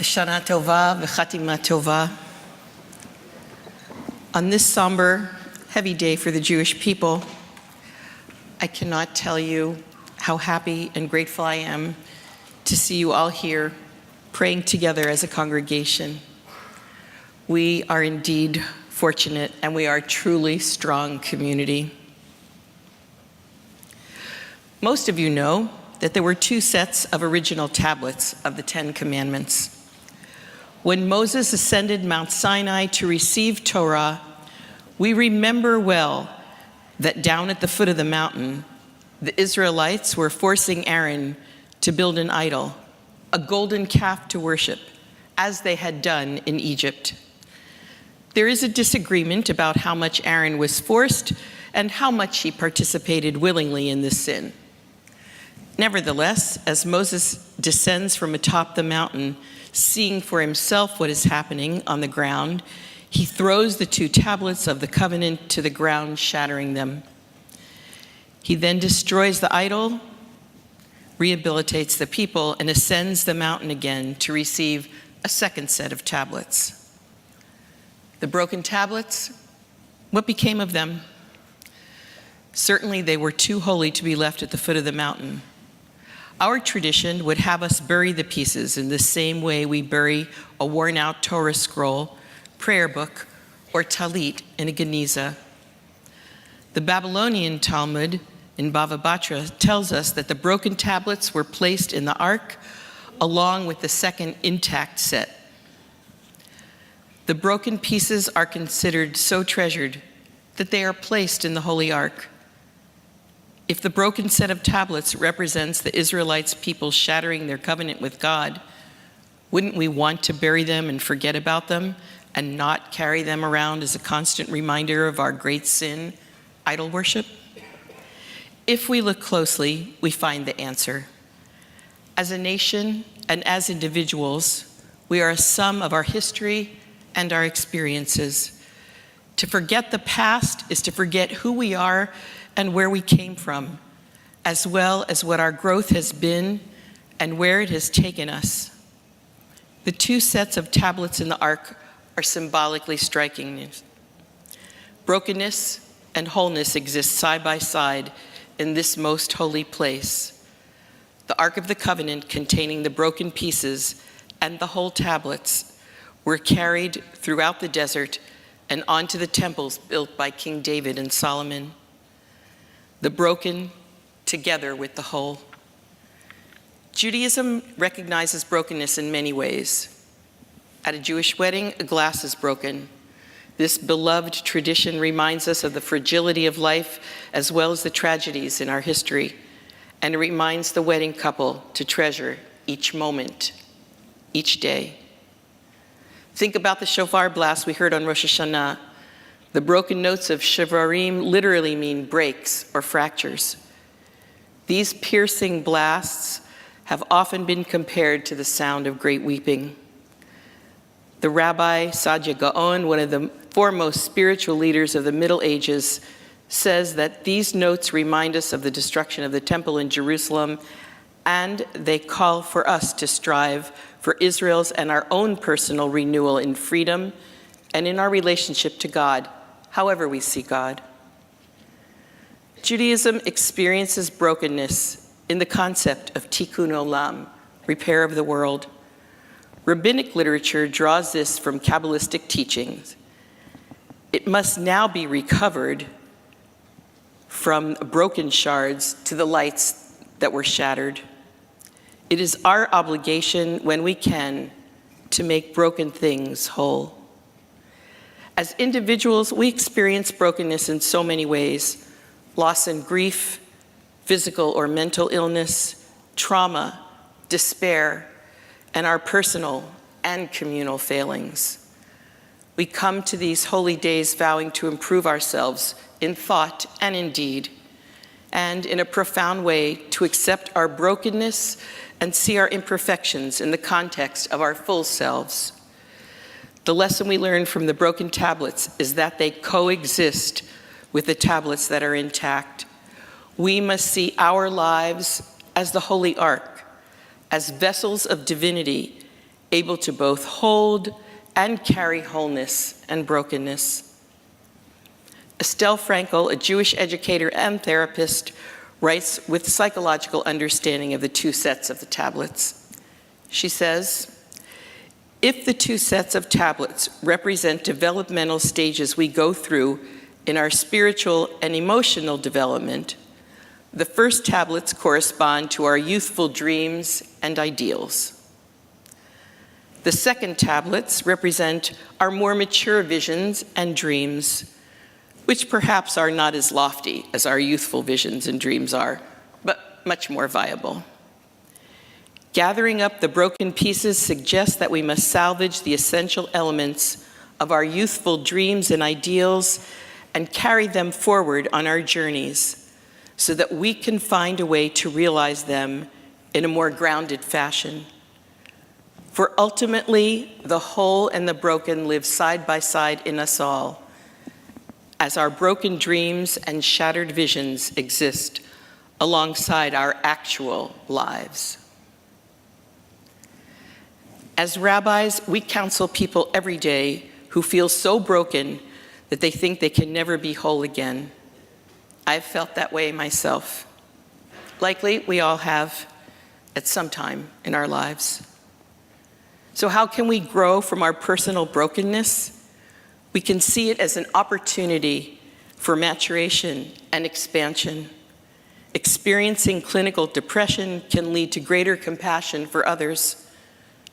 Shana Tova v'Chatima Tova. On this somber, heavy day for the Jewish people, I cannot tell you how happy and grateful I am to see you all here praying together as a congregation. We are indeed fortunate, and we are a truly strong community. Most of you know that there were two sets of original tablets of the Ten Commandments. When Moses ascended Mount Sinai to receive Torah, we remember well that down at the foot of the mountain, the Israelites were forcing Aaron to build an idol, a golden calf to worship, as they had done in Egypt. There is a disagreement about how much Aaron was forced and how much he participated willingly in this sin. Nevertheless, as Moses descends from atop the mountain, seeing for himself what is happening on the ground, he throws the two tablets of the covenant to the ground, shattering them. He then destroys the idol, rehabilitates the people, and ascends the mountain again to receive a second set of tablets. The broken tablets, what became of them? Certainly they were too holy to be left at the foot of the mountain. Our tradition would have us bury the pieces in the same way we bury a worn-out Torah scroll, prayer book, or talit in a geniza. The Babylonian Talmud in Bava Batra tells us that the broken tablets were placed in the ark along with the second intact set. The broken pieces are considered so treasured that they are placed in the holy ark. If the broken set of tablets represents the Israelites' people shattering their covenant with God, wouldn't we want to bury them and forget about them and not carry them around as a constant reminder of our great sin, idol worship? If we look closely, we find the answer. As a nation and as individuals, we are a sum of our history and our experiences. To forget the past is to forget who we are and where we came from, as well as what our growth has been and where it has taken us. The two sets of tablets in the ark are symbolically striking. Brokenness and wholeness exist side by side in this most holy place. The Ark of the Covenant, containing the broken pieces and the whole tablets, were carried throughout the desert and onto the temples built by King David and Solomon. The broken together with the whole. Judaism recognizes brokenness in many ways. At a Jewish wedding, a glass is broken. This beloved tradition reminds us of the fragility of life as well as the tragedies in our history, and it reminds the wedding couple to treasure each moment, each day. Think about the shofar blast we heard on Rosh Hashanah. The broken notes of shavarim literally mean breaks or fractures. These piercing blasts have often been compared to the sound of great weeping. The Rabbi Saadia Gaon, one of the foremost spiritual leaders of the Middle Ages, says that these notes remind us of the destruction of the temple in Jerusalem, and they call for us to strive for Israel's and our own personal renewal in freedom and in our relationship to God, however we see God. Judaism experiences brokenness in the concept of tikkun olam, repair of the world. Rabbinic literature draws this from Kabbalistic teachings. It must now be recovered from broken shards to the lights that were shattered. It is our obligation, when we can, to make broken things whole. As individuals, we experience brokenness in so many ways: loss and grief, physical or mental illness, trauma, despair, and our personal and communal failings. We come to these holy days vowing to improve ourselves in thought and in deed, and in a profound way to accept our brokenness and see our imperfections in the context of our full selves. The lesson we learn from the broken tablets is that they coexist with the tablets that are intact. We must see our lives as the Holy Ark, as vessels of divinity, able to both hold and carry wholeness and brokenness. Estelle Frankel, a Jewish educator and therapist, writes with psychological understanding of the two sets of the tablets. She says, if the two sets of tablets represent developmental stages we go through in our spiritual and emotional development, the first tablets correspond to our youthful dreams and ideals. The second tablets represent our more mature visions and dreams, which perhaps are not as lofty as our youthful visions and dreams are, but much more viable. Gathering up the broken pieces suggests that we must salvage the essential elements of our youthful dreams and ideals and carry them forward on our journeys so that we can find a way to realize them in a more grounded fashion. For ultimately, the whole and the broken live side by side in us all, as our broken dreams and shattered visions exist alongside our actual lives. As rabbis, we counsel people every day who feel so broken that they think they can never be whole again. I've felt that way myself. Likely, we all have at some time in our lives. So how can we grow from our personal brokenness? We can see it as an opportunity for maturation and expansion. Experiencing clinical depression can lead to greater compassion for others.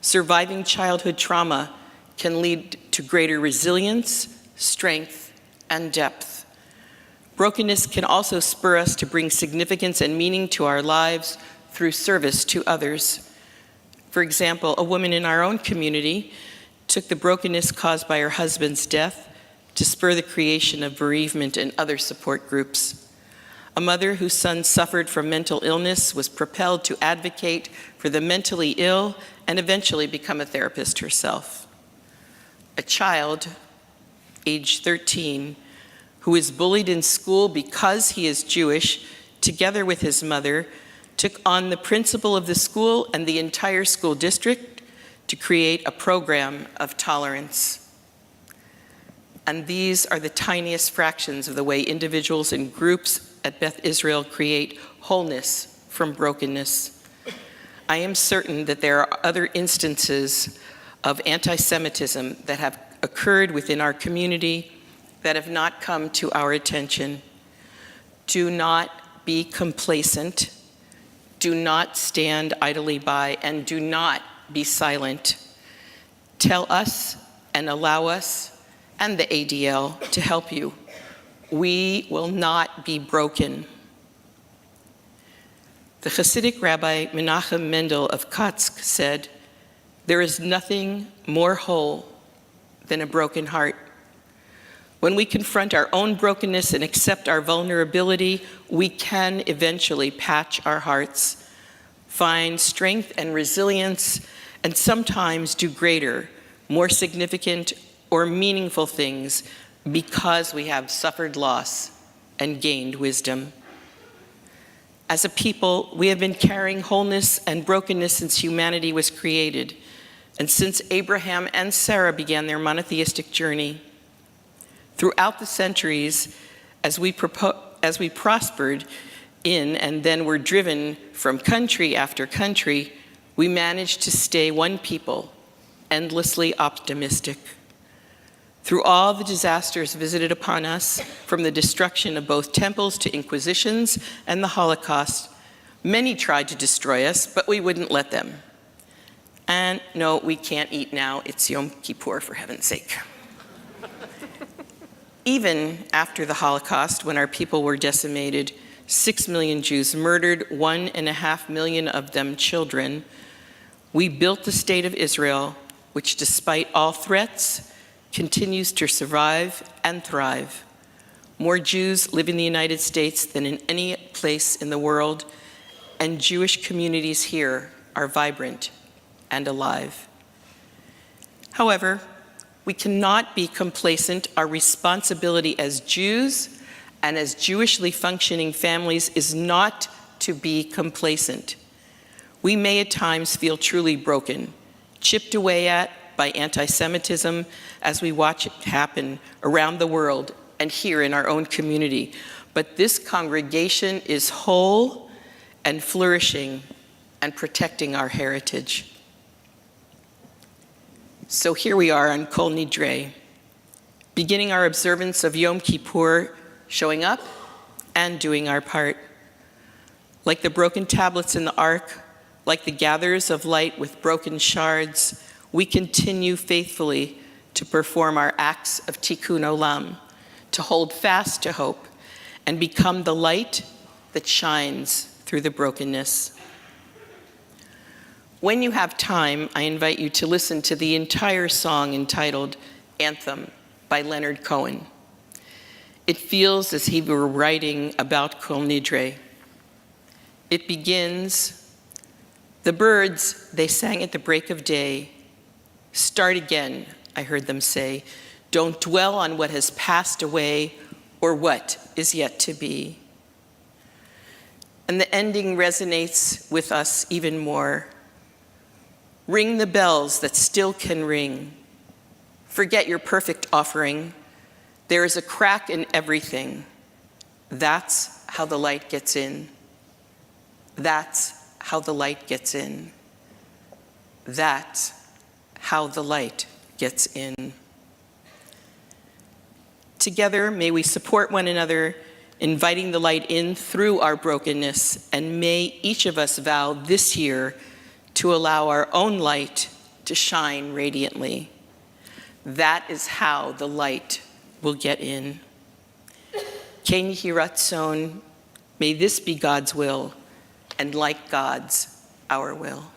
Surviving childhood trauma can lead to greater resilience, strength, and depth. Brokenness can also spur us to bring significance and meaning to our lives through service to others. For example, a woman in our own community took the brokenness caused by her husband's death to spur the creation of bereavement and other support groups. A mother whose son suffered from mental illness was propelled to advocate for the mentally ill and eventually become a therapist herself. A child, age 13, who is bullied in school because he is Jewish, together with his mother, took on the principal of the school and the entire school district to create a program of tolerance. And these are the tiniest fractions of the way individuals and groups at Beth Israel create wholeness from brokenness. I am certain that there are other instances of anti-Semitism that have occurred within our community that have not come to our attention. Do not be complacent. Do not stand idly by, and do not be silent. Tell us and allow us and the ADL to help you. We will not be broken. The Hasidic Rabbi Menachem Mendel of Kotsk said, "There is nothing more whole than a broken heart." When we confront our own brokenness and accept our vulnerability, we can eventually patch our hearts, find strength and resilience, and sometimes do greater, more significant, or meaningful things because we have suffered loss and gained wisdom. As a people, we have been carrying wholeness and brokenness since humanity was created, and since Abraham and Sarah began their monotheistic journey. Throughout the centuries, as we prospered in and then were driven from country after country, we managed to stay one people, endlessly optimistic. Through all the disasters visited upon us, from the destruction of both temples to inquisitions and the Holocaust, many tried to destroy us, but we wouldn't let them. And no, we can't eat now. It's Yom Kippur, for heaven's sake. Even after the Holocaust, when our people were decimated, 6 million Jews murdered, 1.5 million of them children, we built the state of Israel, which despite all threats, continues to survive and thrive. More Jews live in the United States than in any place in the world, and Jewish communities here are vibrant and alive. However, we cannot be complacent. Our responsibility as Jews and as Jewishly functioning families is not to be complacent. We may at times feel truly broken, chipped away at by anti-Semitism as we watch it happen around the world and here in our own community. But this congregation is whole and flourishing and protecting our heritage. So here we are on Kol Nidrei, beginning our observance of Yom Kippur, showing up and doing our part. Like the broken tablets in the ark, like the gatherers of light with broken shards, we continue faithfully to perform our acts of tikkun olam, to hold fast to hope, and become the light that shines through the brokenness. When you have time, I invite you to listen to the entire song entitled Anthem by Leonard Cohen. It feels as if he were writing about Kol Nidrei. It begins, "The birds, they sang at the break of day. Start again," I heard them say. "Don't dwell on what has passed away or what is yet to be." And the ending resonates with us even more. Ring the bells that still can ring. Forget your perfect offering. There is a crack in everything. That's how the light gets in. That's how the light gets in. That's how the light gets in. Together, may we support one another, inviting the light in through our brokenness, and may each of us vow this year to allow our own light to shine radiantly. That is how the light will get in. Ken Yehi Ratzon, may this be God's will, and like God's, our will.